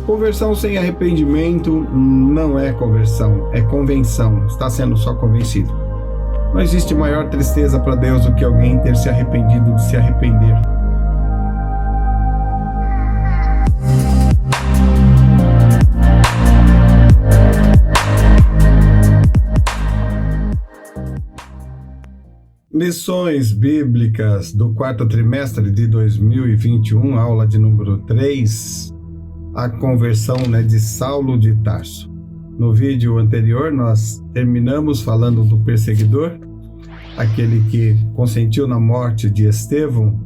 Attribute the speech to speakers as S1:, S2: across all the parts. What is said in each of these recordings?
S1: Conversão sem arrependimento não é conversão, é convenção, está sendo só convencido. Não existe maior tristeza para Deus do que alguém ter se arrependido de se arrepender. Lições bíblicas do quarto trimestre de 2021, aula de número 3, a conversão de Saulo de Tarso. No vídeo anterior, nós terminamos falando do perseguidor, aquele que consentiu na morte de Estevão,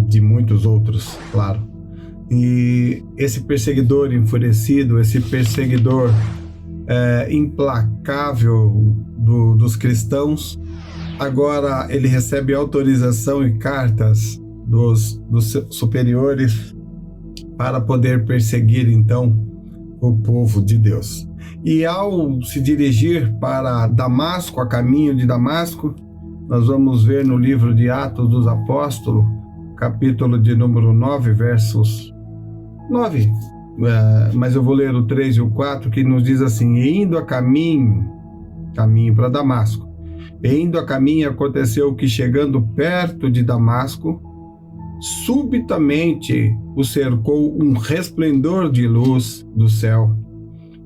S1: de muitos outros, claro. E esse perseguidor enfurecido, esse perseguidor implacável dos cristãos, agora ele recebe autorização e cartas dos superiores para poder perseguir, então, o povo de Deus. E ao se dirigir para Damasco, a caminho de Damasco, nós vamos ver no livro de Atos dos Apóstolos, capítulo de número 9, versos 9, mas eu vou ler o 3 e o 4, que nos diz assim: e indo a caminho para Damasco, indo a caminho, aconteceu que, chegando perto de Damasco, subitamente o cercou um resplendor de luz do céu,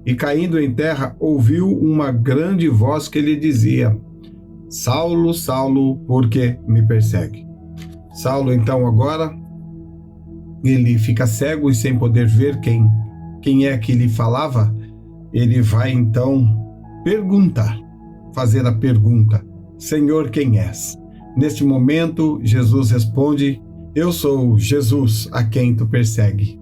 S1: e caindo em terra, ouviu uma grande voz que lhe dizia: Saulo, Saulo, por que me persegue? Saulo, então, agora, ele fica cego e sem poder ver quem é que lhe falava. Ele vai, então, fazer a pergunta: Senhor, quem és? Neste momento, Jesus responde: eu sou Jesus, a quem tu persegue.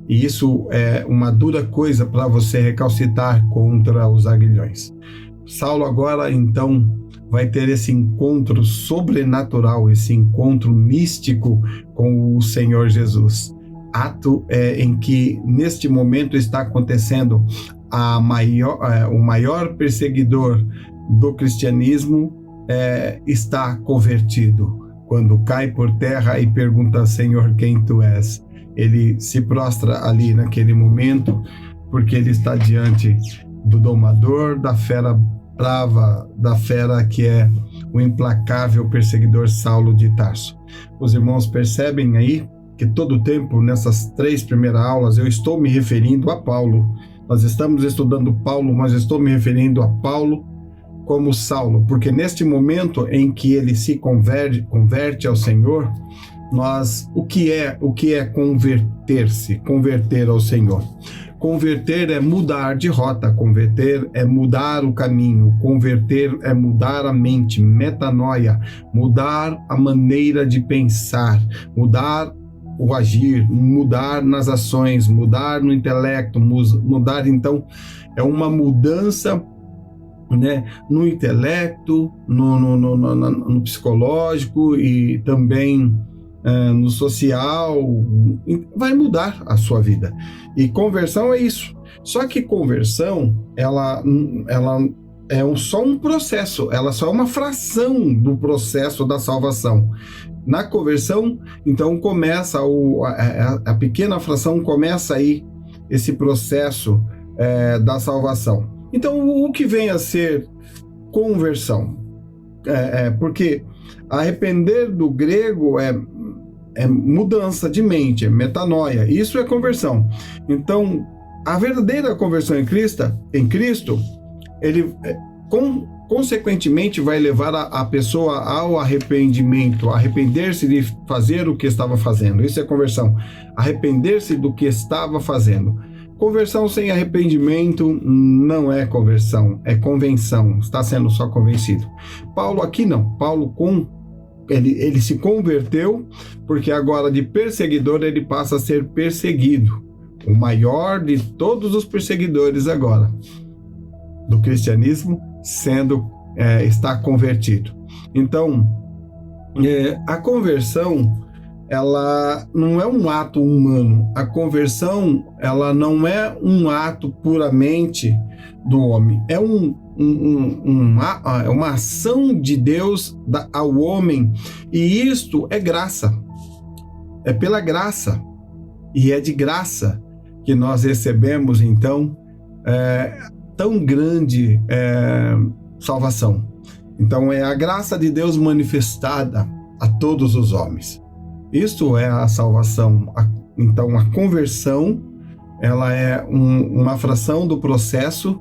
S1: E isso é uma dura coisa para você recalcitrar contra os aguilhões. Saulo agora, então, vai ter esse encontro sobrenatural, esse encontro místico com o Senhor Jesus. Ato em que, neste momento, está acontecendo o maior perseguidor do cristianismo está convertido. Quando cai por terra e pergunta: Senhor, quem tu és? Ele se prostra ali naquele momento, porque ele está diante do domador, da fera brava, da fera que é o implacável perseguidor Saulo de Tarso. Os irmãos percebem aí que todo o tempo, nessas 3 primeiras aulas, eu estou me referindo a Paulo. Nós estamos estudando Paulo, mas estou me referindo a Paulo como Saulo, porque neste momento em que ele se converte ao Senhor, o que é converter ao Senhor? Converter é mudar de rota, converter é mudar o caminho, converter é mudar a mente, metanoia, mudar a maneira de pensar, mudar o agir, mudar nas ações, mudar no intelecto, mudar, então, é uma mudança no intelecto, no psicológico e também no social. Vai mudar a sua vida. E conversão é isso. Só que conversão, ela é só um processo, ela só é uma fração do processo da salvação. Na conversão, então, começa a pequena fração, começa aí esse processo da salvação. Então, o que vem a ser conversão? Porque arrepender do grego é mudança de mente, é metanoia. Isso é conversão. Então, a verdadeira conversão em Cristo, ele consequentemente vai levar a pessoa ao arrependimento, arrepender-se de fazer o que estava fazendo. Isso é conversão. Arrepender-se do que estava fazendo. Conversão sem arrependimento não é conversão, é convenção, está sendo só convencido. Paulo aqui não, Paulo ele se converteu, porque agora de perseguidor ele passa a ser perseguido, o maior de todos os perseguidores agora do cristianismo está convertido. Então, a conversão, ela não é um ato humano. A conversão, ela não é um ato puramente do homem. É uma ação de Deus ao homem. E isto é graça. É pela graça. E é de graça que nós recebemos, então, tão grande salvação. Então, é a graça de Deus manifestada a todos os homens. Isto é a salvação. Então, a conversão, ela é uma fração do processo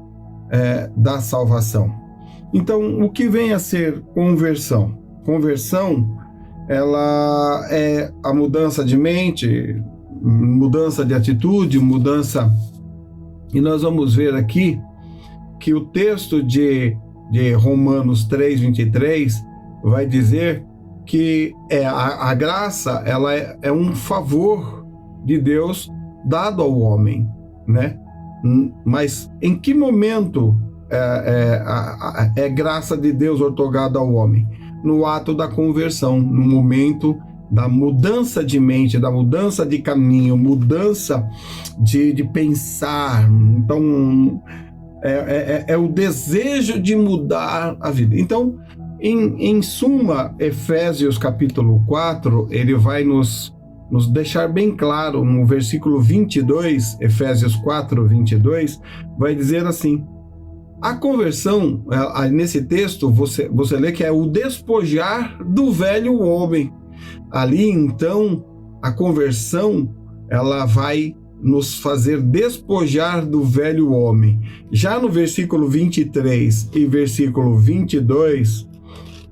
S1: da salvação. Então, o que vem a ser conversão? Conversão, ela é a mudança de mente, mudança de atitude, mudança... E nós vamos ver aqui que o texto de Romanos 3:23 vai dizer que a graça, ela é um favor de Deus dado ao homem, né? Mas em que momento é graça de Deus outorgada ao homem? No ato da conversão, no momento da mudança de mente, da mudança de caminho, mudança de pensar. Então, é o desejo de mudar a vida. Então, em suma, Efésios capítulo 4, ele vai nos deixar bem claro, no versículo 22, Efésios 4, 22, vai dizer assim: a conversão, nesse texto, você lê que é o despojar do velho homem. Ali, então, a conversão, ela vai nos fazer despojar do velho homem. Já no versículo 23 e versículo 22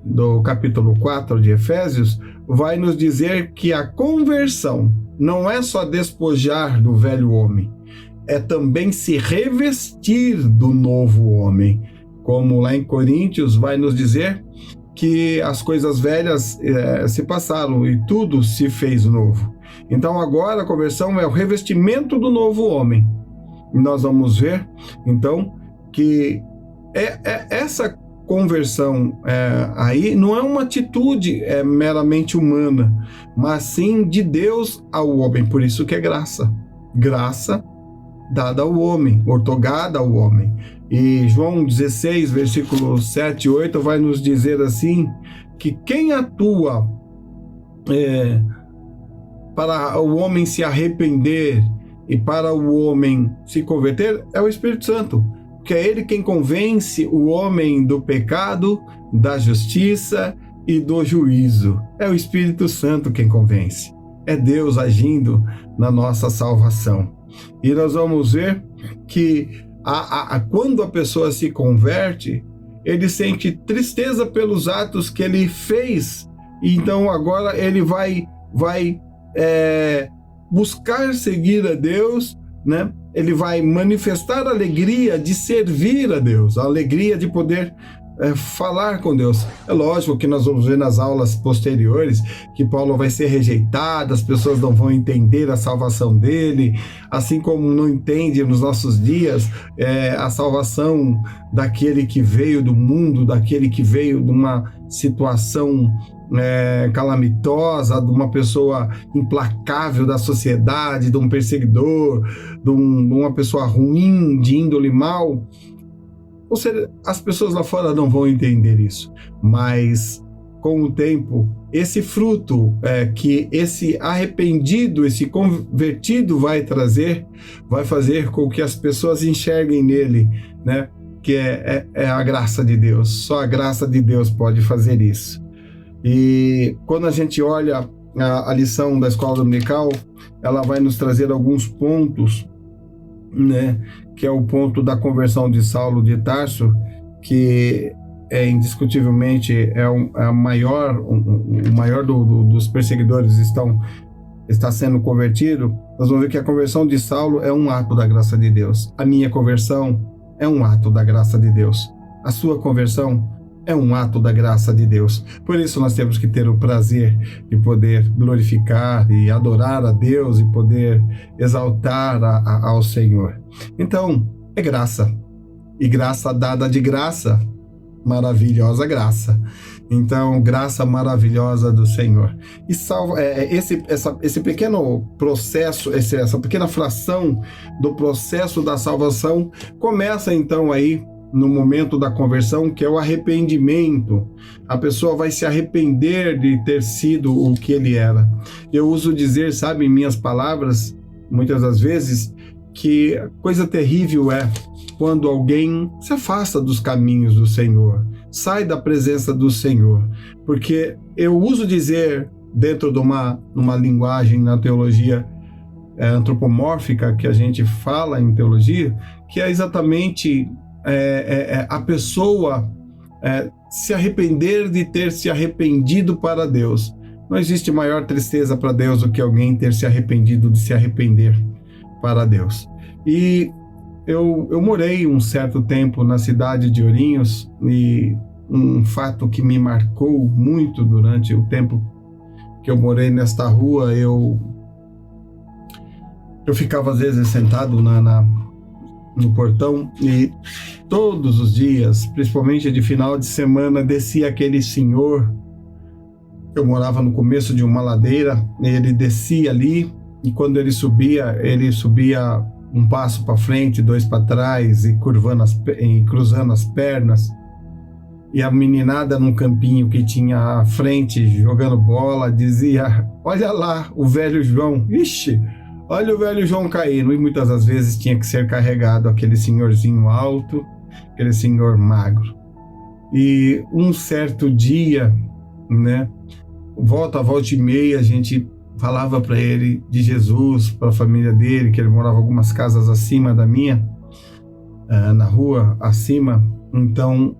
S1: do capítulo 4 de Efésios, vai nos dizer que a conversão não é só despojar do velho homem, é também se revestir do novo homem. Como lá em Coríntios vai nos dizer que as coisas velhas se passaram e tudo se fez novo. Então agora a conversão é o revestimento do novo homem. E nós vamos ver, então, que essa conversão aí não é uma atitude meramente humana, mas sim de Deus ao homem. Por isso que é graça. Graça dada ao homem, outorgada ao homem. E João 16, versículos 7 e 8 vai nos dizer assim, que quem atua para o homem se arrepender e para o homem se converter é o Espírito Santo, que é ele quem convence o homem do pecado, da justiça e do juízo. É o Espírito Santo quem convence. É Deus agindo na nossa salvação. E nós vamos ver que quando a pessoa se converte, ele sente tristeza pelos atos que ele fez. Então agora ele vai buscar seguir a Deus, né? Ele vai manifestar a alegria de servir a Deus, a alegria de poder falar com Deus. É lógico que nós vamos ver nas aulas posteriores que Paulo vai ser rejeitado, as pessoas não vão entender a salvação dele, assim como não entende nos nossos dias a salvação daquele que veio do mundo, daquele que veio de uma situação calamitosa, de uma pessoa implacável da sociedade, de um perseguidor, de uma pessoa ruim, de índole mal. Ou seja, as pessoas lá fora não vão entender isso, mas com o tempo, esse fruto que esse arrependido, esse convertido vai trazer, vai fazer com que as pessoas enxerguem nele, né? Que é a graça de Deus. Só a graça de Deus pode fazer isso. E quando a gente olha a lição da escola dominical, ela vai nos trazer alguns pontos, né? Que é o ponto da conversão de Saulo de Tarso, que indiscutivelmente o maior dos perseguidores está sendo convertido. Nós vamos ver que a conversão de Saulo é um ato da graça de Deus. A minha conversão é um ato da graça de Deus. A sua conversão é um ato da graça de Deus. Por isso nós temos que ter o prazer de poder glorificar e adorar a Deus e poder exaltar ao Senhor. Então, é graça. E graça dada de graça, maravilhosa graça. Então, graça maravilhosa do Senhor. E esse pequeno processo, essa pequena fração do processo da salvação começa então aí no momento da conversão, que é o arrependimento. A pessoa vai se arrepender de ter sido o que ele era. Eu uso dizer, sabe, em minhas palavras, muitas das vezes, que coisa terrível é quando alguém se afasta dos caminhos do Senhor, sai da presença do Senhor, porque eu uso dizer dentro de numa linguagem na teologia antropomórfica que a gente fala em teologia, que é exatamente a pessoa se arrepender de ter se arrependido para Deus. Não existe maior tristeza para Deus do que alguém ter se arrependido de se arrepender para Deus. E eu morei um certo tempo na cidade de Ourinhos, e um fato que me marcou muito durante o tempo que eu morei nesta rua, eu ficava às vezes sentado no portão, e todos os dias, principalmente de final de semana, descia aquele senhor. Eu morava no começo de uma ladeira, ele descia ali, e quando ele subia um passo para frente, dois para trás, e cruzando as pernas. E a meninada num campinho que tinha à frente, jogando bola, dizia: olha lá o velho João, ixi, olha o velho João caindo. E muitas das vezes tinha que ser carregado aquele senhorzinho alto, aquele senhor magro. E um certo dia, né, volta e meia, a gente falava para ele de Jesus, para a família dele, que ele morava algumas casas acima da minha, na rua acima. Então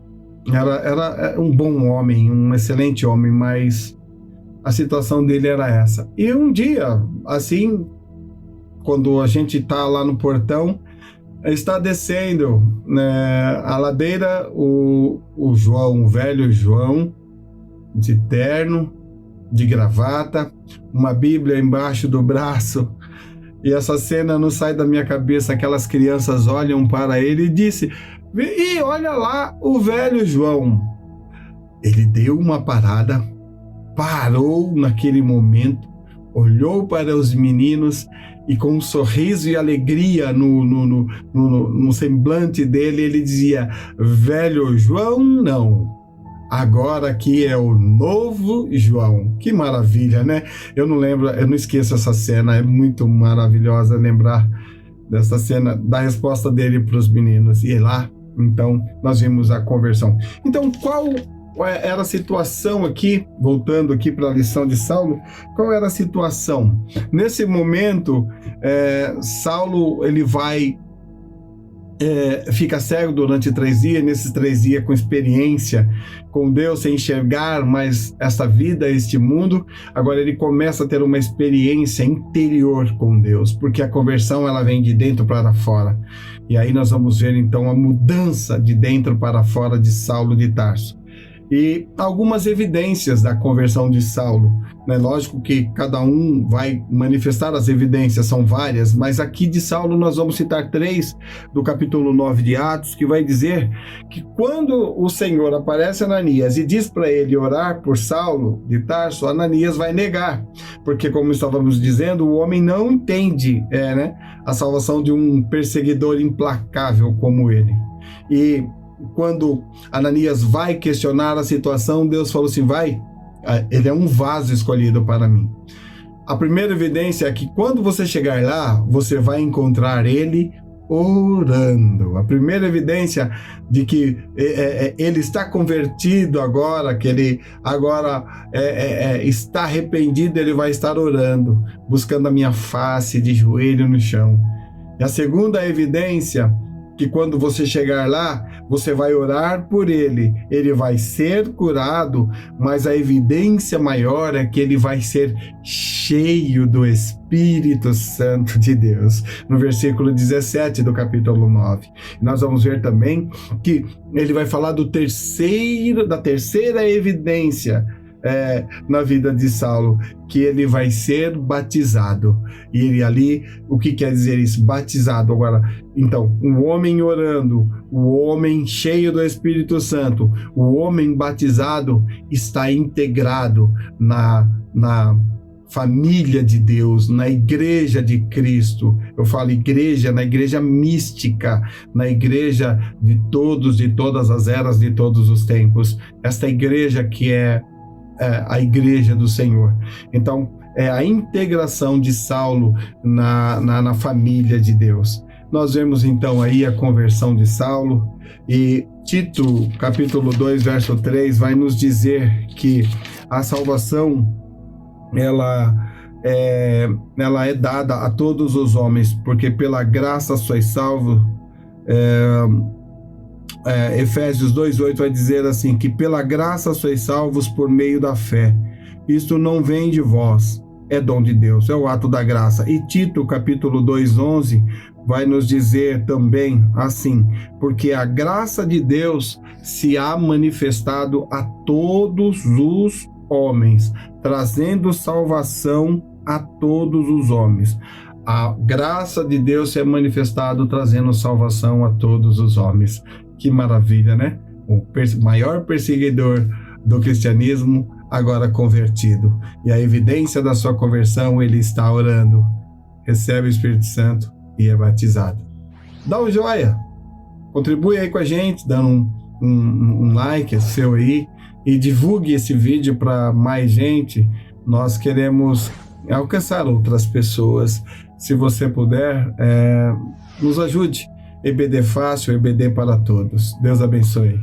S1: era um bom homem, um excelente homem, mas a situação dele era essa. E um dia, assim, quando a gente está lá no portão, está descendo, né, a ladeira, o João, o velho João, de terno, de gravata, uma Bíblia embaixo do braço. E essa cena não sai da minha cabeça. Aquelas crianças olham para ele e disse: e olha lá o velho João. Ele deu uma parada, parou naquele momento, olhou para os meninos e com um sorriso e alegria no semblante dele, ele dizia: velho João não, agora aqui é o novo João. Que maravilha, né? Eu não esqueço essa cena, é muito maravilhosa lembrar dessa cena, da resposta dele para os meninos. E lá, então, nós vimos a conversão. Então, qual era a situação aqui, voltando aqui para a lição de Saulo, qual era a situação? Nesse momento, Saulo, ele fica cego durante 3 dias, nesses 3 dias com experiência com Deus, sem enxergar mais essa vida, este mundo. Agora ele começa a ter uma experiência interior com Deus, porque a conversão ela vem de dentro para fora. E aí nós vamos ver então a mudança de dentro para fora de Saulo de Tarso. E algumas evidências da conversão de Saulo, né? Lógico que cada um vai manifestar as evidências, são várias, mas aqui de Saulo nós vamos citar 3 do capítulo 9 de Atos, que vai dizer que quando o Senhor aparece a Ananias e diz para ele orar por Saulo de Tarso, Ananias vai negar, porque como estávamos dizendo, o homem não entende a salvação de um perseguidor implacável como ele. E quando Ananias vai questionar a situação, Deus falou assim: ele é um vaso escolhido para mim. A primeira evidência é que quando você chegar lá, você vai encontrar ele orando. A primeira evidência de que ele está convertido agora, que ele agora está arrependido, ele vai estar orando, buscando a minha face de joelho no chão. E a segunda evidência, que quando você chegar lá, você vai orar por ele vai ser curado, mas a evidência maior é que ele vai ser cheio do Espírito Santo de Deus. No versículo 17 do capítulo 9. Nós vamos ver também que ele vai falar da terceira evidência na vida de Saulo, que ele vai ser batizado. E ele ali, o que quer dizer isso? Batizado. Agora, então, um homem orando, o homem cheio do Espírito Santo, o homem batizado está integrado na família de Deus, na igreja de Cristo. Eu falo igreja, na igreja mística, na igreja de todos, de todas as eras, de todos os tempos. Esta igreja que é a igreja do Senhor. Então, a integração de Saulo na família de Deus. Nós vemos então aí a conversão de Saulo, e Tito, capítulo 2, verso 3, vai nos dizer que a salvação, ela é dada a todos os homens, porque pela graça sois salvos. Efésios 2:8 vai dizer assim, que pela graça sois salvos por meio da fé. Isto não vem de vós, é dom de Deus, é o ato da graça. E Tito, capítulo 2:11, vai nos dizer também assim, porque a graça de Deus se há manifestado a todos os homens, trazendo salvação a todos os homens. A graça de Deus se é manifestado trazendo salvação a todos os homens. Que maravilha, né? O maior perseguidor do cristianismo, agora convertido. E a evidência da sua conversão, ele está orando, recebe o Espírito Santo e é batizado. Dá um joinha, contribui aí com a gente, dando um like seu aí, e divulgue esse vídeo para mais gente. Nós queremos alcançar outras pessoas. Se você puder, nos ajude. EBD fácil, EBD para todos. Deus abençoe.